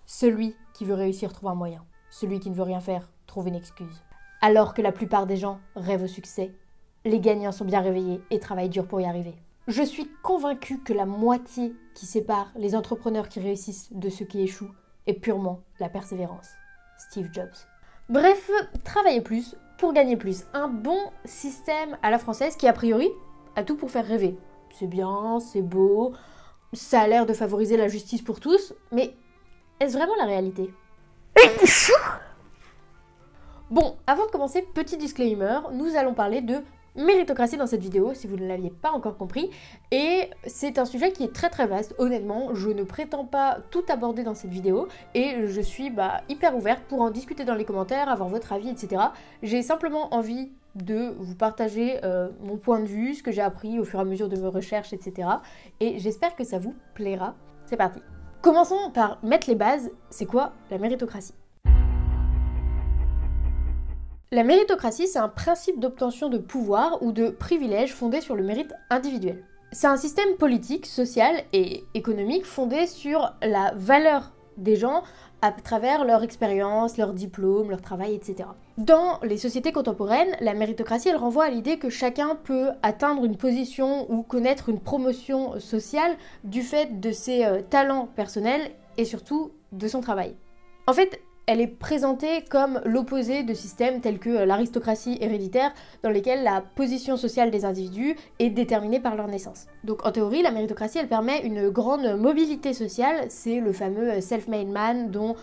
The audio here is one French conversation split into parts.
Celui qui veut réussir trouve un moyen. Celui qui ne veut rien faire trouve une excuse. Alors que la plupart des gens rêvent au succès, les gagnants sont bien réveillés et travaillent dur pour y arriver. Je suis convaincue que la moitié qui sépare les entrepreneurs qui réussissent de ceux qui échouent est purement la persévérance. Steve Jobs. Bref, travailler plus pour gagner plus. Un bon système à la française qui, a priori, a tout pour faire rêver. C'est bien, c'est beau, ça a l'air de favoriser la justice pour tous, mais est-ce vraiment la réalité ? Bon, avant de commencer, petit disclaimer, nous allons parler de méritocratie dans cette vidéo, si vous ne l'aviez pas encore compris, et c'est un sujet qui est très très vaste. Honnêtement, je ne prétends pas tout aborder dans cette vidéo, et je suis hyper ouverte pour en discuter dans les commentaires, avoir votre avis, etc. J'ai simplement envie de vous partager mon point de vue, ce que j'ai appris au fur et à mesure de mes recherches, etc. Et j'espère que ça vous plaira. C'est parti. Commençons par mettre les bases. C'est quoi la méritocratie ? La méritocratie, c'est un principe d'obtention de pouvoir ou de privilèges fondé sur le mérite individuel. C'est un système politique, social et économique fondé sur la valeur des gens à travers leur expérience, leur diplôme, leur travail, etc. Dans les sociétés contemporaines, la méritocratie, elle renvoie à l'idée que chacun peut atteindre une position ou connaître une promotion sociale du fait de ses talents personnels et surtout de son travail. En fait, elle est présentée comme l'opposé de systèmes tels que l'aristocratie héréditaire, dans lesquels la position sociale des individus est déterminée par leur naissance. Donc en théorie, la méritocratie, elle permet une grande mobilité sociale, c'est le fameux self-made man dont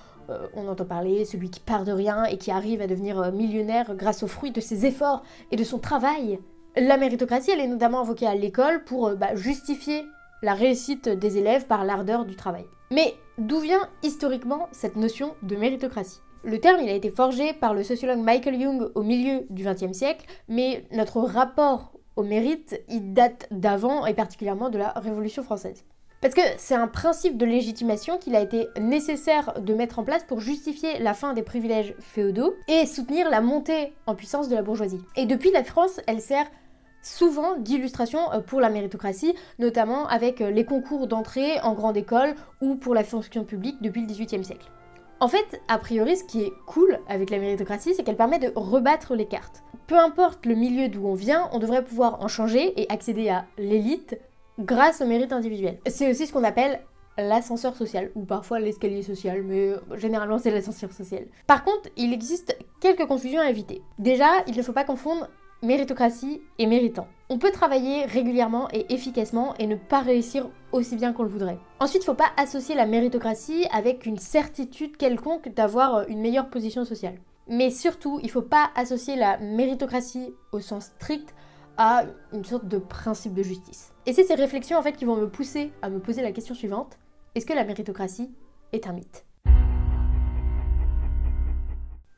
on entend parler, celui qui part de rien et qui arrive à devenir millionnaire grâce aux fruits de ses efforts et de son travail. La méritocratie, elle est notamment invoquée à l'école pour justifier la réussite des élèves par l'ardeur du travail. Mais d'où vient historiquement cette notion de méritocratie ? Le terme, il a été forgé par le sociologue Michael Young au milieu du XXe siècle, mais notre rapport au mérite, il date d'avant et particulièrement de la Révolution française. Parce que c'est un principe de légitimation qu'il a été nécessaire de mettre en place pour justifier la fin des privilèges féodaux et soutenir la montée en puissance de la bourgeoisie. Et depuis, la France, elle sert souvent d'illustration pour la méritocratie, notamment avec les concours d'entrée en grande école ou pour la fonction publique depuis le XVIIIe siècle. En fait, a priori, ce qui est cool avec la méritocratie, c'est qu'elle permet de rebattre les cartes. Peu importe le milieu d'où on vient, on devrait pouvoir en changer et accéder à l'élite grâce au mérite individuel. C'est aussi ce qu'on appelle l'ascenseur social, ou parfois l'escalier social, mais généralement c'est l'ascenseur social. Par contre, il existe quelques confusions à éviter. Déjà, il ne faut pas confondre méritocratie et méritant. On peut travailler régulièrement et efficacement et ne pas réussir aussi bien qu'on le voudrait. Ensuite, il ne faut pas associer la méritocratie avec une certitude quelconque d'avoir une meilleure position sociale. Mais surtout, il ne faut pas associer la méritocratie au sens strict à une sorte de principe de justice. Et c'est ces réflexions en fait qui vont me pousser à me poser la question suivante: est-ce que la méritocratie est un mythe ?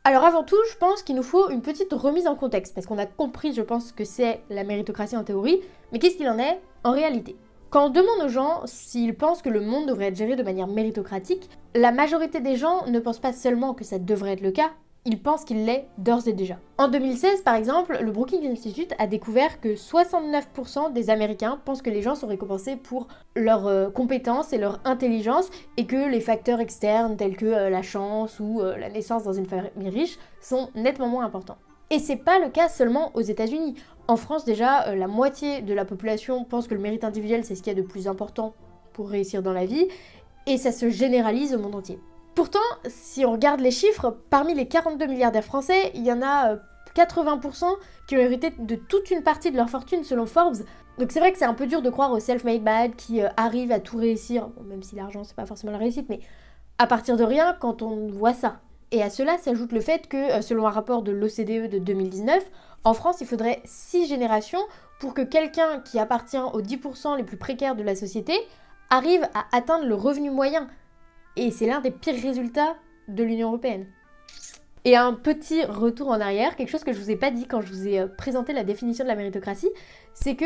Alors avant tout, je pense qu'il nous faut une petite remise en contexte, parce qu'on a compris, je pense, que c'est la méritocratie en théorie, mais qu'est-ce qu'il en est en réalité ? Quand on demande aux gens s'ils pensent que le monde devrait être géré de manière méritocratique, la majorité des gens ne pensent pas seulement que ça devrait être le cas, ils pensent qu'il l'est d'ores et déjà. En 2016, par exemple, le Brookings Institute a découvert que 69% des Américains pensent que les gens sont récompensés pour leurs compétences et leur intelligence, et que les facteurs externes tels que la chance ou la naissance dans une famille riche sont nettement moins importants. Et c'est pas le cas seulement aux États-Unis. En France, déjà, la moitié de la population pense que le mérite individuel, c'est ce qu'il y a de plus important pour réussir dans la vie, et ça se généralise au monde entier. Pourtant, si on regarde les chiffres, parmi les 42 milliardaires français, il y en a 80% qui ont hérité de toute une partie de leur fortune selon Forbes. Donc c'est vrai que c'est un peu dur de croire aux self-made man qui arrivent à tout réussir, bon, même si l'argent c'est pas forcément la réussite, mais à partir de rien quand on voit ça. Et à cela s'ajoute le fait que, selon un rapport de l'OCDE de 2019, en France il faudrait 6 générations pour que quelqu'un qui appartient aux 10% les plus précaires de la société arrive à atteindre le revenu moyen. Et c'est l'un des pires résultats de l'Union européenne. Et un petit retour en arrière, quelque chose que je vous ai pas dit quand je vous ai présenté la définition de la méritocratie, c'est que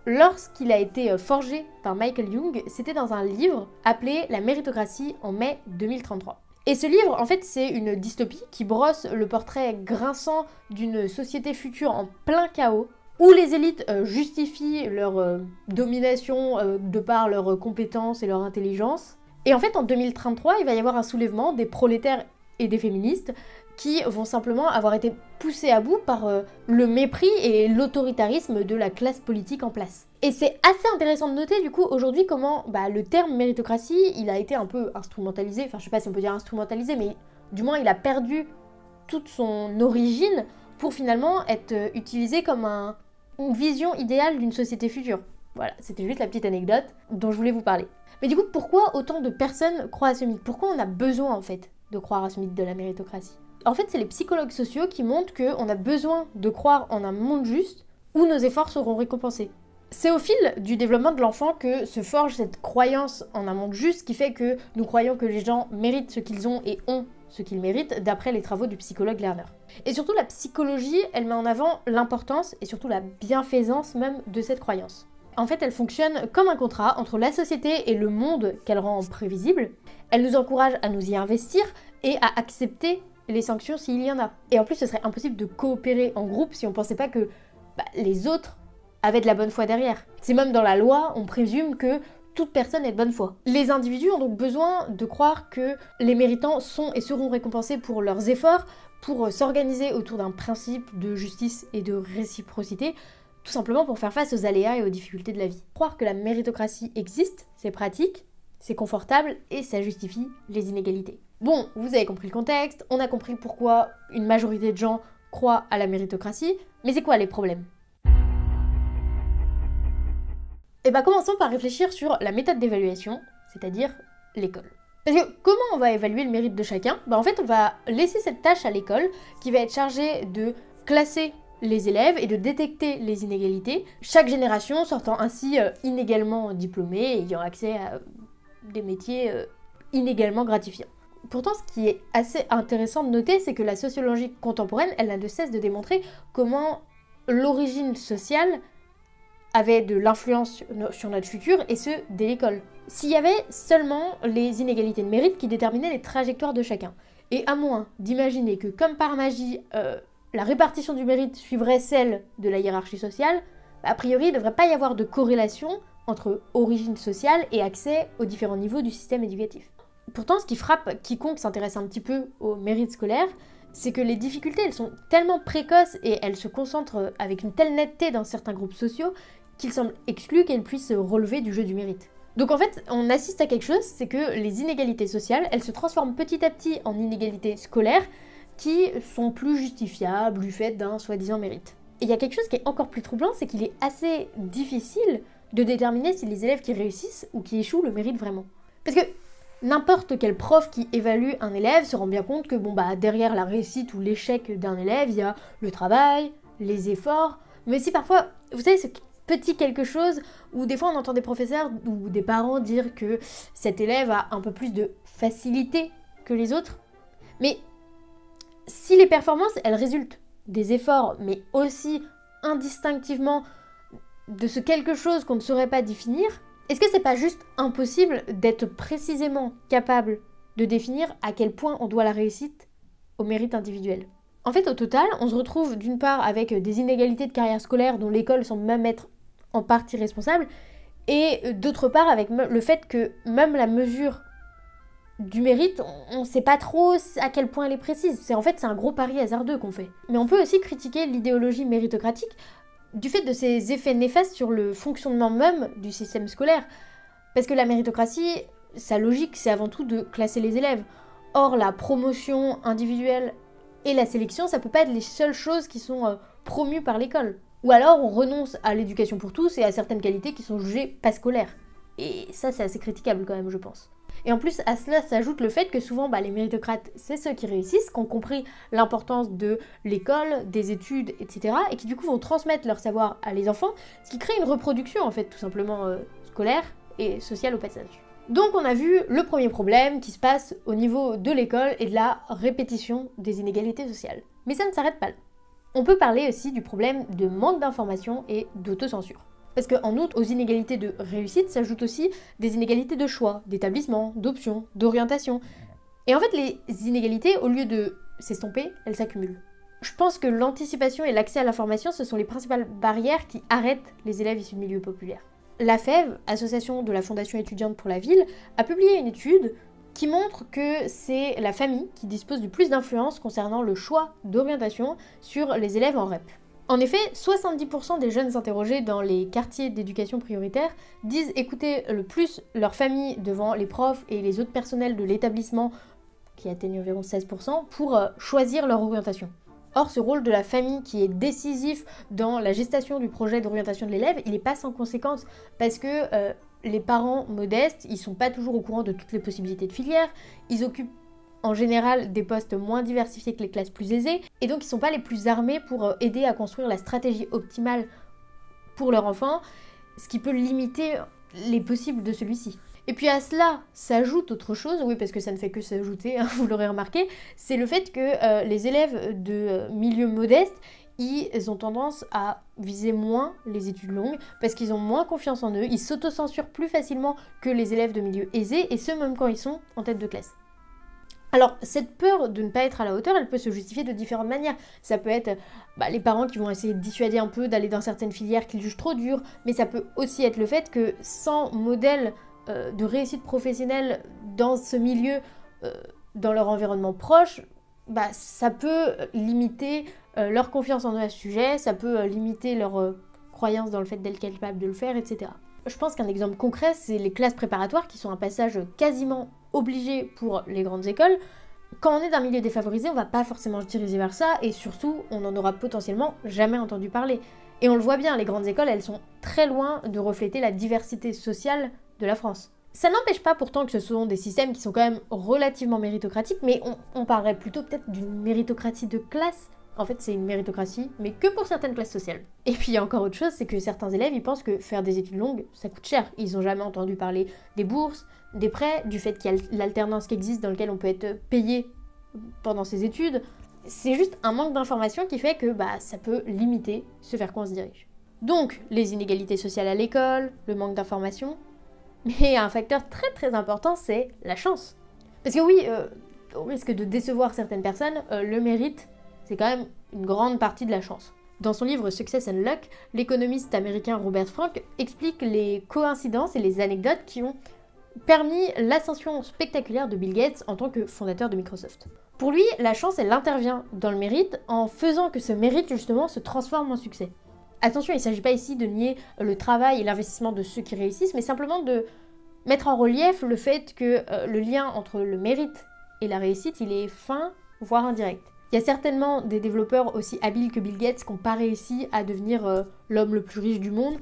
lorsqu'il a été forgé par Michael Young, c'était dans un livre appelé La méritocratie en mai 2033. Et ce livre, en fait, c'est une dystopie qui brosse le portrait grinçant d'une société future en plein chaos, où les élites justifient leur domination de par leurs compétences et leur intelligence. Et en fait, en 2033, il va y avoir un soulèvement des prolétaires et des féministes qui vont simplement avoir été poussés à bout par le mépris et l'autoritarisme de la classe politique en place. Et c'est assez intéressant de noter du coup aujourd'hui comment le terme méritocratie, il a été un peu instrumentalisé, enfin je sais pas si on peut dire instrumentalisé, mais du moins il a perdu toute son origine pour finalement être utilisé comme une vision idéale d'une société future. Voilà, c'était juste la petite anecdote dont je voulais vous parler. Mais du coup, pourquoi autant de personnes croient à ce mythe? Pourquoi on a besoin en fait de croire à ce mythe de la méritocratie? En fait, c'est les psychologues sociaux qui montrent qu'on a besoin de croire en un monde juste où nos efforts seront récompensés. C'est au fil du développement de l'enfant que se forge cette croyance en un monde juste qui fait que nous croyons que les gens méritent ce qu'ils ont et ont ce qu'ils méritent d'après les travaux du psychologue Lerner. Et surtout, la psychologie, elle met en avant l'importance et surtout la bienfaisance même de cette croyance. En fait, elle fonctionne comme un contrat entre la société et le monde qu'elle rend prévisible. Elle nous encourage à nous y investir et à accepter les sanctions s'il y en a. Et en plus, ce serait impossible de coopérer en groupe si on pensait pas que les autres avaient de la bonne foi derrière. C'est même dans la loi, on présume que toute personne est de bonne foi. Les individus ont donc besoin de croire que les méritants sont et seront récompensés pour leurs efforts, pour s'organiser autour d'un principe de justice et de réciprocité, tout simplement pour faire face aux aléas et aux difficultés de la vie. Croire que la méritocratie existe, c'est pratique, c'est confortable et ça justifie les inégalités. Bon, vous avez compris le contexte, on a compris pourquoi une majorité de gens croient à la méritocratie, mais c'est quoi les problèmes? Commençons par réfléchir sur la méthode d'évaluation, c'est-à-dire l'école. Parce que comment on va évaluer le mérite de chacun? En fait, on va laisser cette tâche à l'école qui va être chargée de classer les élèves et de détecter les inégalités, chaque génération sortant ainsi inégalement diplômée et ayant accès à des métiers inégalement gratifiants. Pourtant, ce qui est assez intéressant de noter, c'est que la sociologie contemporaine, elle n'a de cesse de démontrer comment l'origine sociale avait de l'influence sur notre futur, et ce, dès l'école. S'il y avait seulement les inégalités de mérite qui déterminaient les trajectoires de chacun, et à moins d'imaginer que, comme par magie, la répartition du mérite suivrait celle de la hiérarchie sociale, a priori, il ne devrait pas y avoir de corrélation entre origine sociale et accès aux différents niveaux du système éducatif. Pourtant, ce qui frappe quiconque s'intéresse un petit peu au mérite scolaire, c'est que les difficultés, elles sont tellement précoces et elles se concentrent avec une telle netteté dans certains groupes sociaux qu'il semble exclu qu'elles puissent relever du jeu du mérite. Donc en fait, on assiste à quelque chose, c'est que les inégalités sociales, elles se transforment petit à petit en inégalités scolaires qui sont plus justifiables du fait d'un soi-disant mérite. Et il y a quelque chose qui est encore plus troublant, c'est qu'il est assez difficile de déterminer si les élèves qui réussissent ou qui échouent le méritent vraiment. Parce que n'importe quel prof qui évalue un élève se rend bien compte que derrière la réussite ou l'échec d'un élève, il y a le travail, les efforts, mais aussi parfois, vous savez, ce petit quelque chose où des fois on entend des professeurs ou des parents dire que cet élève a un peu plus de facilité que les autres. Mais si les performances, elles résultent des efforts, mais aussi indistinctivement de ce quelque chose qu'on ne saurait pas définir, est-ce que c'est pas juste impossible d'être précisément capable de définir à quel point on doit la réussite au mérite individuel? En fait, au total, on se retrouve d'une part avec des inégalités de carrière scolaire dont l'école semble même être en partie responsable, et d'autre part avec le fait que même la mesure du mérite, on sait pas trop à quel point elle est précise. C'est un gros pari hasardeux qu'on fait. Mais on peut aussi critiquer l'idéologie méritocratique du fait de ses effets néfastes sur le fonctionnement même du système scolaire. Parce que la méritocratie, sa logique, c'est avant tout de classer les élèves. Or, la promotion individuelle et la sélection, ça peut pas être les seules choses qui sont promues par l'école. Ou alors, on renonce à l'éducation pour tous et à certaines qualités qui sont jugées pas scolaires. Et ça, c'est assez critiquable quand même, je pense. Et en plus, à cela s'ajoute le fait que souvent, les méritocrates, c'est ceux qui réussissent, qui ont compris l'importance de l'école, des études, etc. et qui du coup vont transmettre leur savoir à les enfants, ce qui crée une reproduction, en fait, tout simplement scolaire et sociale au passage. Donc on a vu le premier problème qui se passe au niveau de l'école et de la répétition des inégalités sociales. Mais ça ne s'arrête pas là. On peut parler aussi du problème de manque d'information et d'autocensure. Parce qu'en outre, aux inégalités de réussite s'ajoutent aussi des inégalités de choix, d'établissement, d'options, d'orientation. Et en fait, les inégalités, au lieu de s'estomper, elles s'accumulent. Je pense que l'anticipation et l'accès à l'information, ce sont les principales barrières qui arrêtent les élèves issus de milieux populaires. La FEV, association de la Fondation étudiante pour la ville, a publié une étude qui montre que c'est la famille qui dispose du plus d'influence concernant le choix d'orientation sur les élèves en REP. En effet, 70% des jeunes interrogés dans les quartiers d'éducation prioritaire disent écouter le plus leur famille devant les profs et les autres personnels de l'établissement, qui atteignent environ 16%, pour choisir leur orientation. Or, ce rôle de la famille qui est décisif dans la gestation du projet d'orientation de l'élève, il n'est pas sans conséquence parce que les parents modestes, ils sont pas toujours au courant de toutes les possibilités de filière, ils occupent en général des postes moins diversifiés que les classes plus aisées, et donc ils sont pas les plus armés pour aider à construire la stratégie optimale pour leur enfant, ce qui peut limiter les possibles de celui-ci. Et puis à cela s'ajoute autre chose, oui parce que ça ne fait que s'ajouter, hein, vous l'aurez remarqué, c'est le fait que les élèves de milieux modestes, ils ont tendance à viser moins les études longues parce qu'ils ont moins confiance en eux, ils s'autocensurent plus facilement que les élèves de milieux aisés, et ce même quand ils sont en tête de classe. Alors, cette peur de ne pas être à la hauteur, elle peut se justifier de différentes manières. Ça peut être les parents qui vont essayer de dissuader un peu d'aller dans certaines filières qu'ils jugent trop dures, mais ça peut aussi être le fait que sans modèle de réussite professionnelle dans ce milieu, dans leur environnement proche, ça peut limiter leur confiance en eux à ce sujet, ça peut limiter leur croyance dans le fait d'être capable de le faire, etc. Je pense qu'un exemple concret, c'est les classes préparatoires qui sont un passage quasiment obligé pour les grandes écoles. Quand on est d'un milieu défavorisé, on va pas forcément se diriger vers ça, et surtout, on n'en aura potentiellement jamais entendu parler. Et on le voit bien, les grandes écoles, elles sont très loin de refléter la diversité sociale de la France. Ça n'empêche pas pourtant que ce sont des systèmes qui sont quand même relativement méritocratiques, mais on parlerait plutôt peut-être d'une méritocratie de classe. En fait, c'est une méritocratie, mais que pour certaines classes sociales. Et puis, il y a encore autre chose, c'est que certains élèves, ils pensent que faire des études longues, ça coûte cher. Ils n'ont jamais entendu parler des bourses, des prêts, du fait qu'il y a l'alternance qui existe dans lequel on peut être payé pendant ses études. C'est juste un manque d'information qui fait que ça peut limiter ce vers quoi on se dirige. Donc, les inégalités sociales à l'école, le manque d'information, mais un facteur très très important, c'est la chance. Parce que oui, au risque de décevoir certaines personnes, le mérite, c'est quand même une grande partie de la chance. Dans son livre Success and Luck, l'économiste américain Robert Frank explique les coïncidences et les anecdotes qui ont permis l'ascension spectaculaire de Bill Gates en tant que fondateur de Microsoft. Pour lui, la chance, elle intervient dans le mérite en faisant que ce mérite, justement, se transforme en succès. Attention, il ne s'agit pas ici de nier le travail et l'investissement de ceux qui réussissent, mais simplement de mettre en relief le fait que le lien entre le mérite et la réussite, il est fin, voire indirect. Il y a certainement des développeurs aussi habiles que Bill Gates qui n'ont pas réussi à devenir l'homme le plus riche du monde,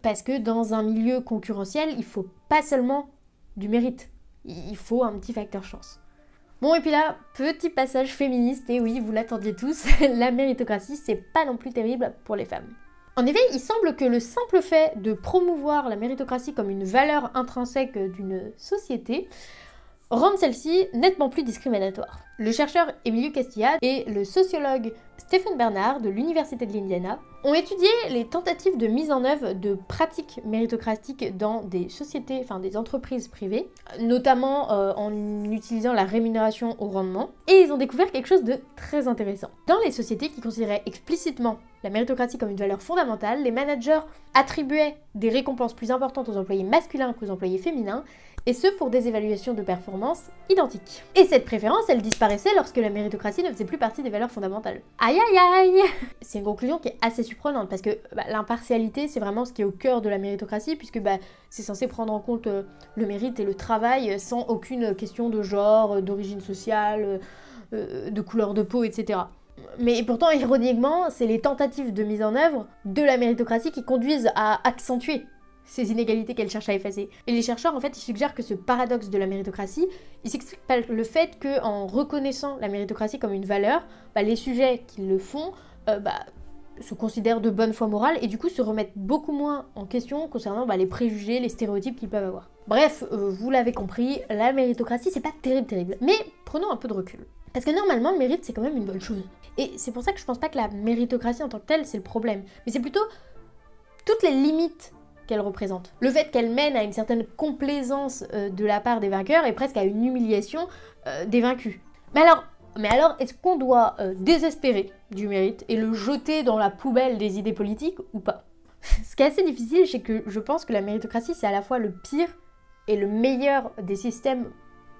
parce que dans un milieu concurrentiel, il faut pas seulement du mérite, il faut un petit facteur chance. Bon, et puis là, petit passage féministe, et oui, vous l'attendiez tous, la méritocratie, c'est pas non plus terrible pour les femmes. En effet, il semble que le simple fait de promouvoir la méritocratie comme une valeur intrinsèque d'une société rende celle-ci nettement plus discriminatoire. Le chercheur Emilio Castilla et le sociologue Stephen Bernard de l'Université de l'Indiana ont étudié les tentatives de mise en œuvre de pratiques méritocratiques dans des sociétés, enfin des entreprises privées, notamment en utilisant la rémunération au rendement, et ils ont découvert quelque chose de très intéressant. Dans les sociétés qui considéraient explicitement la méritocratie comme une valeur fondamentale, les managers attribuaient des récompenses plus importantes aux employés masculins qu'aux employés féminins, et ce pour des évaluations de performance identiques. Et cette préférence, elle disparaissait lorsque la méritocratie ne faisait plus partie des valeurs fondamentales. Aïe aïe aïe. C'est une conclusion qui est assez surprenante, parce que l'impartialité, c'est vraiment ce qui est au cœur de la méritocratie, puisque c'est censé prendre en compte le mérite et le travail sans aucune question de genre, d'origine sociale, de couleur de peau, etc. Mais pourtant, ironiquement, c'est les tentatives de mise en œuvre de la méritocratie qui conduisent à accentuer ces inégalités qu'elle cherche à effacer. Et les chercheurs, en fait, ils suggèrent que ce paradoxe de la méritocratie, il s'explique par le fait qu'en reconnaissant la méritocratie comme une valeur, les sujets qui le font se considèrent de bonne foi morale et du coup se remettent beaucoup moins en question concernant les préjugés, les stéréotypes qu'ils peuvent avoir. Bref, vous l'avez compris, la méritocratie, c'est pas terrible. Mais prenons un peu de recul. Parce que normalement, le mérite, c'est quand même une bonne chose. Et c'est pour ça que je pense pas que la méritocratie en tant que telle, c'est le problème. Mais c'est plutôt toutes les limites qu'elle représente. Le fait qu'elle mène à une certaine complaisance de la part des vainqueurs et presque à une humiliation des vaincus. Mais alors, Mais alors, est-ce qu'on doit désespérer du mérite et le jeter dans la poubelle des idées politiques ou pas? Ce qui est assez difficile, c'est que je pense que la méritocratie, c'est à la fois le pire et le meilleur des systèmes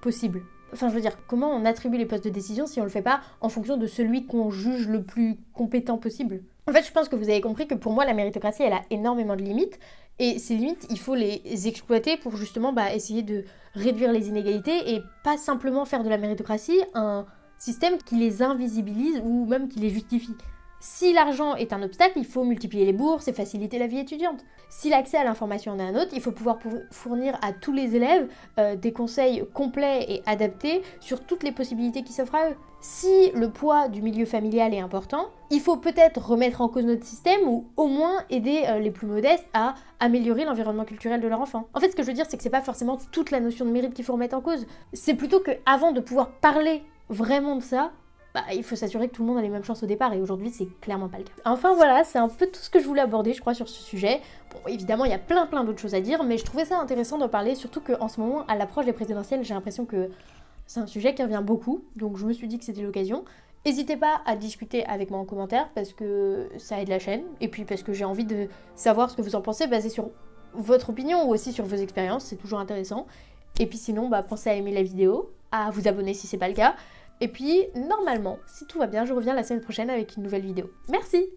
possibles. Enfin, je veux dire, comment on attribue les postes de décision si on le fait pas en fonction de celui qu'on juge le plus compétent possible? En fait, je pense que vous avez compris que pour moi, la méritocratie, elle a énormément de limites. Et ces limites, il faut les exploiter pour justement essayer de réduire les inégalités et pas simplement faire de la méritocratie un système qui les invisibilise ou même qui les justifie. Si l'argent est un obstacle, il faut multiplier les bourses et faciliter la vie étudiante. Si l'accès à l'information en est un autre, il faut pouvoir fournir à tous les élèves des conseils complets et adaptés sur toutes les possibilités qui s'offrent à eux. Si le poids du milieu familial est important, il faut peut-être remettre en cause notre système ou au moins aider les plus modestes à améliorer l'environnement culturel de leur enfant. En fait, ce que je veux dire, c'est que c'est pas forcément toute la notion de mérite qu'il faut remettre en cause. C'est plutôt qu'avant de pouvoir parler vraiment de ça, il faut s'assurer que tout le monde a les mêmes chances au départ, et aujourd'hui c'est clairement pas le cas. Enfin voilà, c'est un peu tout ce que je voulais aborder, je crois, sur ce sujet. Bon, évidemment, il y a plein d'autres choses à dire, mais je trouvais ça intéressant d'en parler, surtout qu'en ce moment, à l'approche des présidentielles, j'ai l'impression que c'est un sujet qui revient beaucoup, donc je me suis dit que c'était l'occasion. N'hésitez pas à discuter avec moi en commentaire, parce que ça aide la chaîne, et puis parce que j'ai envie de savoir ce que vous en pensez, basé sur votre opinion ou aussi sur vos expériences, c'est toujours intéressant. Et puis sinon, pensez à aimer la vidéo, à vous abonner si c'est pas le cas. Et puis, normalement, si tout va bien, je reviens la semaine prochaine avec une nouvelle vidéo. Merci!